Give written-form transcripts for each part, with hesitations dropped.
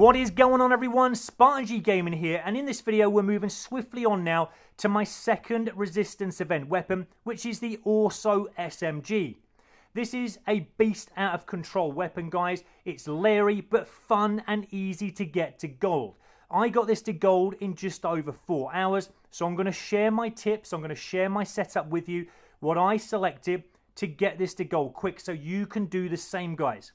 What is going on, everyone? Spartan G Gaming here, and in this video we're moving swiftly on now to my second resistance event weapon, which is the ORSO SMG. This is a beast out of control weapon, guys. It's leery but fun and easy to get to gold. I got this to gold in just over 4 hours, so I'm going to share my tips, I'm going to share my setup with you, what I selected to get this to gold quick so you can do the same, guys.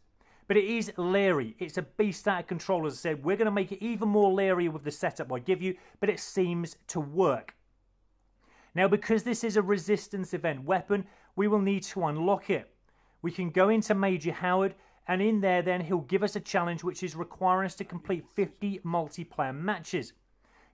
But it is leery. It's a beast out of control, as I said. We're going to make it even more leery with the setup I give you, but it seems to work. Now, because this is a resistance event weapon, we will need to unlock it. We can go into Major Howard, and in there then he'll give us a challenge which is requiring us to complete 50 multiplayer matches.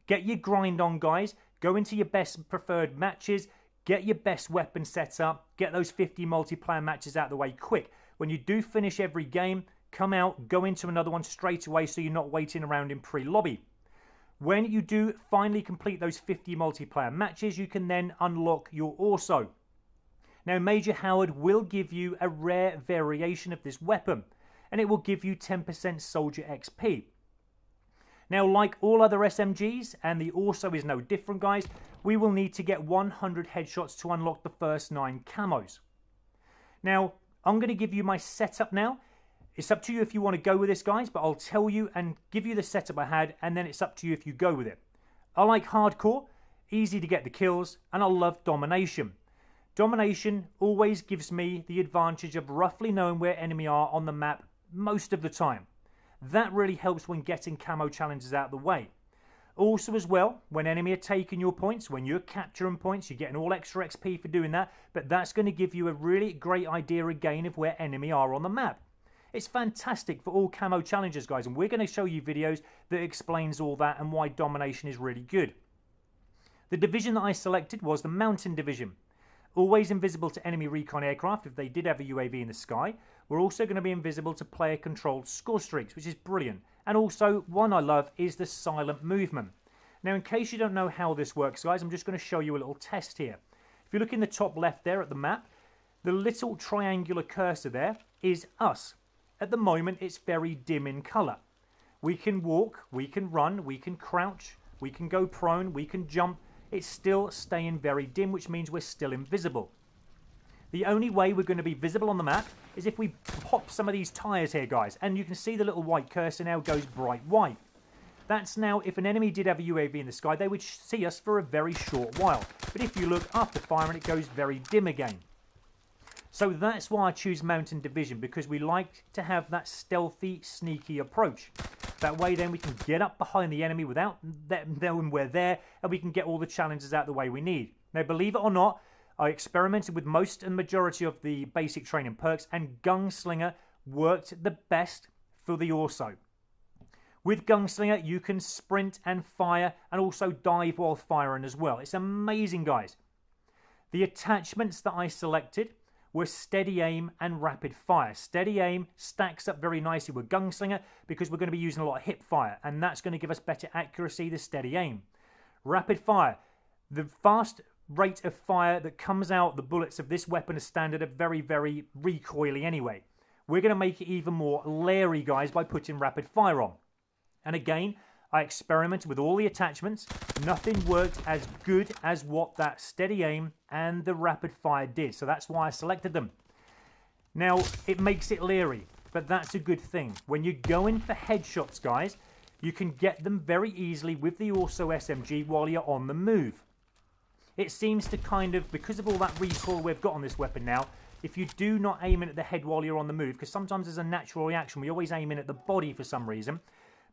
Get your grind on, guys. Go into your best preferred matches. Get your best weapon set up. Get those 50 multiplayer matches out of the way quick. When you do finish every game, come out, go into another one straight away so you're not waiting around in pre-lobby. When you do finally complete those 50 multiplayer matches, you can then unlock your ORSO. Now, Major Howard will give you a rare variation of this weapon, and it will give you 10% soldier XP. Now, like all other SMGs, and the ORSO is no different, guys, we will need to get 100 headshots to unlock the first 9 camos. Now, I'm going to give you my setup now. It's up to you if you want to go with this, guys, but I'll tell you and give you the setup I had, and then it's up to you if you go with it. I like hardcore, easy to get the kills, and I love domination. Domination always gives me the advantage of roughly knowing where enemy are on the map most of the time. That really helps when getting camo challenges out of the way. Also as well, when enemy are taking your points, when you're capturing points, you're getting all extra XP for doing that, but that's going to give you a really great idea again of where enemy are on the map. It's fantastic for all camo challenges, guys, and we're going to show you videos that explains all that and why domination is really good. The division that I selected was the Mountain Division. Always invisible to enemy recon aircraft if they did have a UAV in the sky. We're also going to be invisible to player-controlled score streaks, which is brilliant. And also, one I love is the silent movement. Now, in case you don't know how this works, guys, I'm just going to show you a little test here. If you look in the top left there at the map, the little triangular cursor there is us. At the moment, it's very dim in colour. We can walk, we can run, we can crouch, we can go prone, we can jump. It's still staying very dim, which means we're still invisible. The only way we're going to be visible on the map is if we pop some of these tyres here, guys. And you can see the little white cursor now goes bright white. That's now, if an enemy did have a UAV in the sky, they would see us for a very short while. But if you look after firing, it goes very dim again. So that's why I choose Mountain Division, because we like to have that stealthy, sneaky approach. That way then we can get up behind the enemy without them knowing we're there, and we can get all the challenges out the way we need. Now, believe it or not, I experimented with most and majority of the basic training perks, and Gunslinger worked the best for the ORSO. With Gunslinger, you can sprint and fire, and also dive while firing as well. It's amazing, guys. The attachments that I selected were steady aim and rapid fire. Steady aim stacks up very nicely with Gunslinger because we're going to be using a lot of hip fire, and that's going to give us better accuracy, the steady aim. Rapid fire, the fast rate of fire that comes out the bullets of this weapon as standard are very, very recoily anyway. We're going to make it even more leery, guys, by putting rapid fire on. And again, I experimented with all the attachments. Nothing worked as good as what that steady aim and the rapid fire did. So that's why I selected them. Now, it makes it leery, but that's a good thing. When you're going for headshots, guys, you can get them very easily with the ORSO SMG while you're on the move. It seems to kind of, because of all that recoil we've got on this weapon now, if you do not aim in at the head while you're on the move, because sometimes there's a natural reaction, we always aim in at the body for some reason,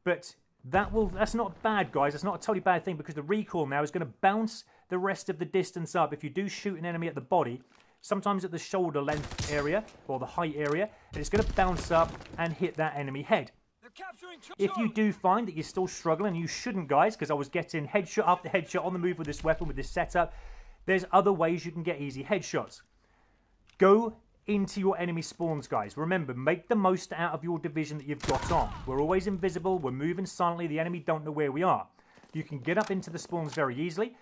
but that's not bad, guys. That's not a totally bad thing, because the recoil now is going to bounce the rest of the distance up. If you do shoot an enemy at the body, sometimes at the shoulder length area or the height area, and it's going to bounce up and hit that enemy head. If you do find that you're still struggling, you shouldn't, guys, because I was getting headshot after headshot on the move with this weapon, with this setup, there's other ways you can get easy headshots. Go into your enemy spawns, guys. Remember, make the most out of your division that you've got on. We're always invisible, we're moving silently, the enemy don't know where we are. You can get up into the spawns very easily,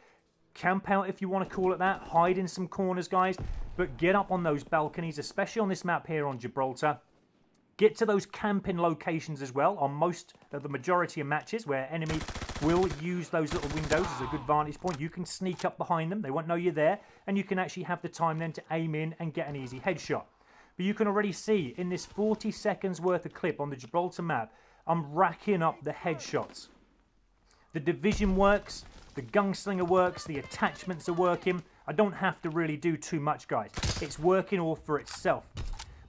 camp out if you want to call it that, hide in some corners, guys, but get up on those balconies, especially on this map here on Gibraltar. Get to those camping locations as well on most of the majority of matches where enemy will use those little windows as a good vantage point. You can sneak up behind them. They won't know you're there. And you can actually have the time then to aim in and get an easy headshot. But you can already see in this 40 seconds worth of clip on the Gibraltar map, I'm racking up the headshots. The division works, the gunslinger works, the attachments are working. I don't have to really do too much, guys. It's working all for itself.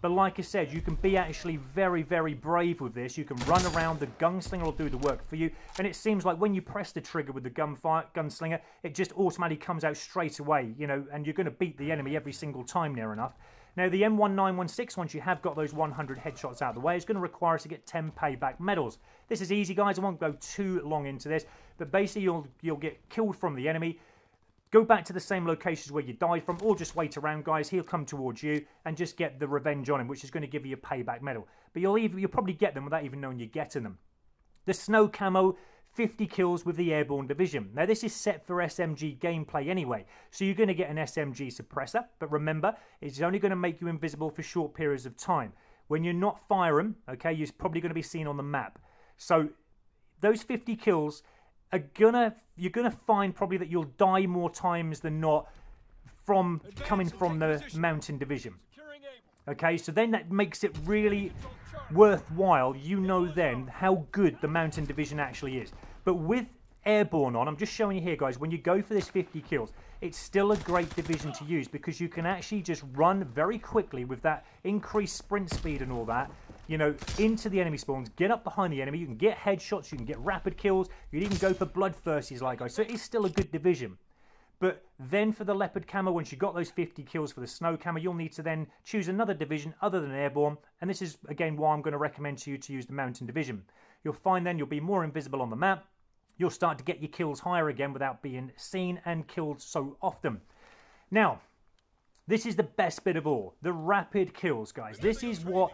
But like I said, you can be actually very, very brave with this. You can run around, the gunslinger will do the work for you. And it seems like when you press the trigger with the gunslinger, it just automatically comes out straight away, you know, and you're going to beat the enemy every single time near enough. Now, the M1916, once you have got those 100 headshots out of the way, is going to require us to get 10 payback medals. This is easy, guys. I won't go too long into this. But basically, you'll get killed from the enemy. Go back to the same locations where you died from, or just wait around, guys. He'll come towards you and just get the revenge on him, which is going to give you a payback medal. But you'll probably get them without even knowing you're getting them. The snow camo, 50 kills with the Airborne division. Now, this is set for SMG gameplay anyway, so you're going to get an SMG suppressor. But remember, it's only going to make you invisible for short periods of time. When you're not firing, okay, you're probably going to be seen on the map. So those 50 kills you're gonna find probably that you'll die more times than not from coming from the mountain division. Okay, so then that makes it really worthwhile. You know then how good the mountain division actually is. But with Airborne on, I'm just showing you here, guys, when you go for this 50 kills, it's still a great division to use because you can actually just run very quickly with that increased sprint speed and all that, you know, into the enemy spawns, get up behind the enemy, you can get headshots, you can get rapid kills, you can even go for Bloodthirsties like guys, so it is still a good division. But then for the leopard camo, once you've got those 50 kills for the snow camo, you'll need to then choose another division other than Airborne, and this is, again, why I'm going to recommend to you to use the mountain division. You'll find then you'll be more invisible on the map, you'll start to get your kills higher again without being seen and killed so often. Now, this is the best bit of all, the rapid kills, guys. This is what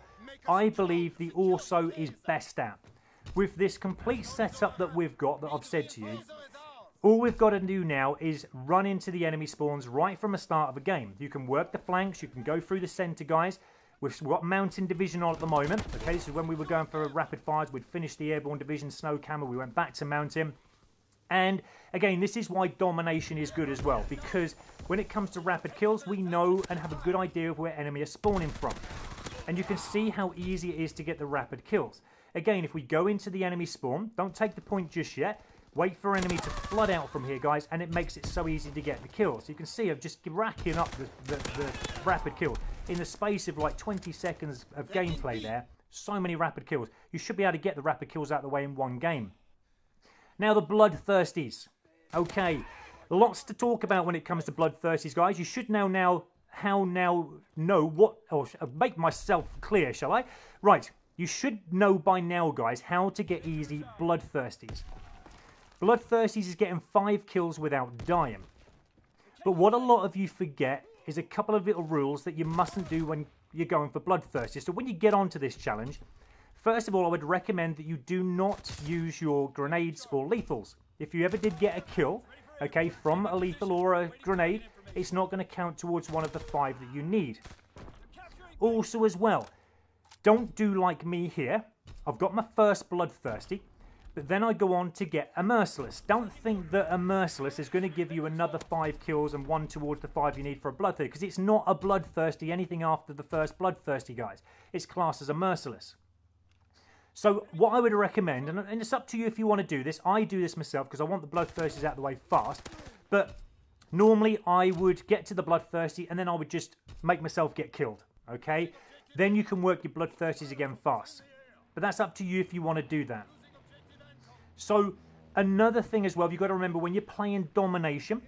I believe the ORSO is best at. With this complete setup that we've got, that I've said to you, all we've got to do now is run into the enemy spawns right from the start of a game. You can work the flanks, you can go through the centre, guys. We've got mountain division on at the moment. Okay, this is when we were going for rapid fires. We'd finished the Airborne division, snow camo. We went back to mountain. And again, this is why domination is good as well, because when it comes to rapid kills, we know and have a good idea of where enemy are spawning from. And you can see how easy it is to get the rapid kills. Again, if we go into the enemy spawn, don't take the point just yet. Wait for enemy to flood out from here, guys, and it makes it so easy to get the kills. You can see I'm just racking up the rapid kills. In the space of like 20 seconds of gameplay there, so many rapid kills. You should be able to get the rapid kills out of the way in one game. Now the Bloodthirsties. Okay, lots to talk about when it comes to Bloodthirsties, guys. You should know what, or make myself clear, shall I? Right, you should know by now, guys, how to get easy Bloodthirsties. Bloodthirsties is getting 5 kills without dying. But what a lot of you forget is a couple of little rules that you mustn't do when you're going for Bloodthirsty. So when you get onto this challenge, first of all, I would recommend that you do not use your grenades or lethals. If you ever did get a kill, okay, from a lethal or a grenade, it's not going to count towards one of the 5 that you need. Also as well, don't do like me here. I've got my first Bloodthirsty, but then I go on to get a Merciless. Don't think that a Merciless is going to give you another 5 kills and 1 towards the 5 you need for a Bloodthirsty, because it's not a Bloodthirsty anything after the first Bloodthirsty, guys. It's classed as a Merciless. So what I would recommend, and it's up to you if you want to do this, I do this myself because I want the Bloodthirsties out of the way fast, but normally I would get to the Bloodthirsty and then I would just make myself get killed, okay? Then you can work your Bloodthirsties again fast. But that's up to you if you want to do that. So another thing as well, you've got to remember when you're playing domination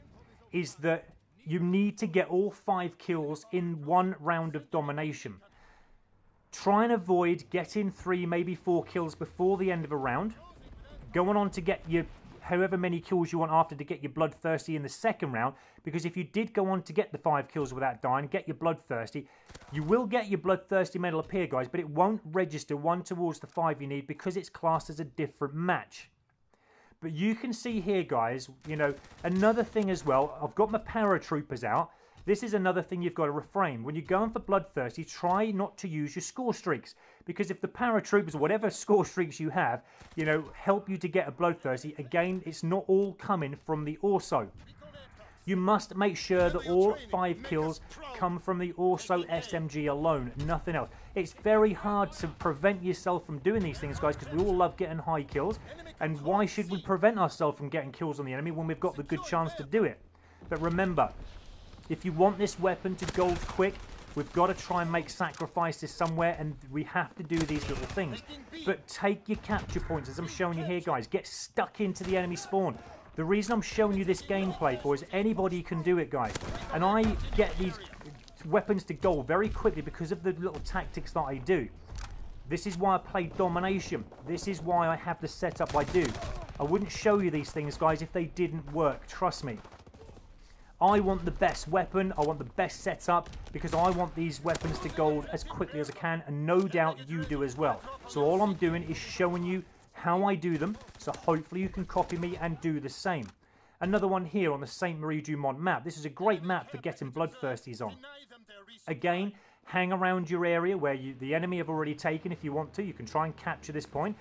is that you need to get all 5 kills in one round of domination. Try and avoid getting 3, maybe 4 kills before the end of a round. Going on to get your however many kills you want after to get your Bloodthirsty in the second round, because if you did go on to get the 5 kills without dying, get your Bloodthirsty, you will get your Bloodthirsty medal up here, guys, but it won't register 1 towards the 5 you need because it's classed as a different match. But you can see here, guys, you know, another thing as well, I've got my paratroopers out, This is another thing you've got to refrain. When you're going for Bloodthirsty, try not to use your score streaks. Because if the paratroops, or whatever score streaks you have, you know, help you to get a Bloodthirsty, again, it's not all coming from the ORSO. You must make sure that all 5 kills come from the ORSO SMG alone, nothing else. It's very hard to prevent yourself from doing these things, guys, because we all love getting high kills. And why should we prevent ourselves from getting kills on the enemy when we've got the good chance to do it? But remember, if you want this weapon to gold quick, we've got to try and make sacrifices somewhere, and we have to do these little things. But take your capture points, as I'm showing you here, guys. Get stuck into the enemy spawn. The reason I'm showing you this gameplay for is anybody can do it, guys. And I get these weapons to gold very quickly because of the little tactics that I do. This is why I play domination. This is why I have the setup I do. I wouldn't show you these things, guys, if they didn't work. Trust me. I want the best weapon, I want the best setup, because I want these weapons to gold as quickly as I can, and no doubt you do as well. So all I'm doing is showing you how I do them, so hopefully you can copy me and do the same. Another one here on the St. Marie du Mont map. This is a great map for getting Bloodthirsties on. Again, hang around your area where the enemy have already taken if you want to. You can try and capture this point.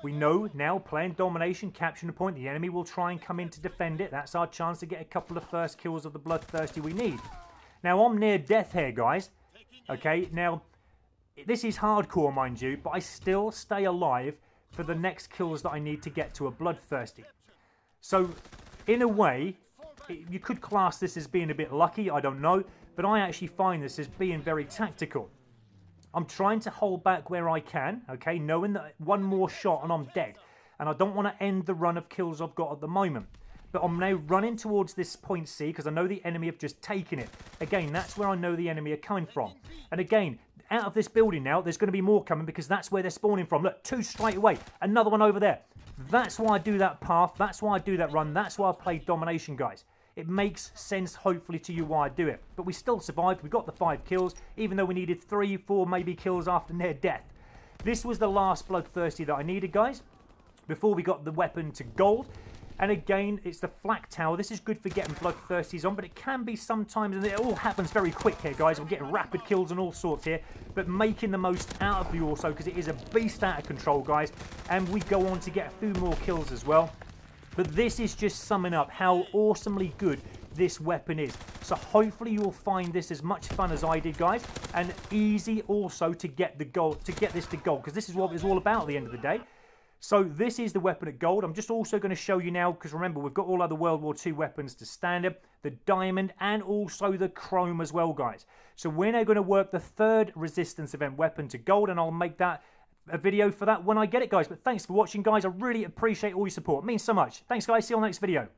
We know now, playing domination, capturing a point, the enemy will try and come in to defend it. That's our chance to get a couple of first kills of the Bloodthirsty we need. Now, I'm near death here, guys. Okay, now, this is hardcore, mind you, but I still stay alive for the next kills that I need to get to a Bloodthirsty. So, in a way, you could class this as being a bit lucky, I don't know, but I actually find this as being very tactical. I'm trying to hold back where I can, okay, knowing that one more shot and I'm dead. And I don't want to end the run of kills I've got at the moment. But I'm now running towards this point C because I know the enemy have just taken it. Again, that's where I know the enemy are coming from. And again, out of this building now, there's going to be more coming because that's where they're spawning from. Look, 2 straight away. Another one over there. That's why I do that path. That's why I do that run. That's why I play domination, guys. It makes sense, hopefully, to you why I do it. But we still survived. We got the 5 kills, even though we needed 3, 4, maybe kills after near death. This was the last Bloodthirsty that I needed, guys, before we got the weapon to gold. And again, it's the flak tower. This is good for getting Bloodthirsties on, but it can be sometimes, and it all happens very quick here, guys. We're getting rapid kills and all sorts here, but making the most out of the ORSO, because it is a beast out of control, guys. And we go on to get a few more kills as well. But this is just summing up how awesomely good this weapon is. So hopefully you'll find this as much fun as I did, guys, and easy also to get the gold, to get this to gold, because this is what it's all about at the end of the day. So this is the weapon at gold. I'm just also going to show you now, because remember, we've got all other World War II weapons to standard, the diamond, and also the chrome as well, guys. So we're now going to work the 3rd resistance event weapon to gold, and I'll make that a video for that when I get it, guys. But thanks for watching, guys. I really appreciate all your support. It means so much. Thanks, guys. See you on the next video.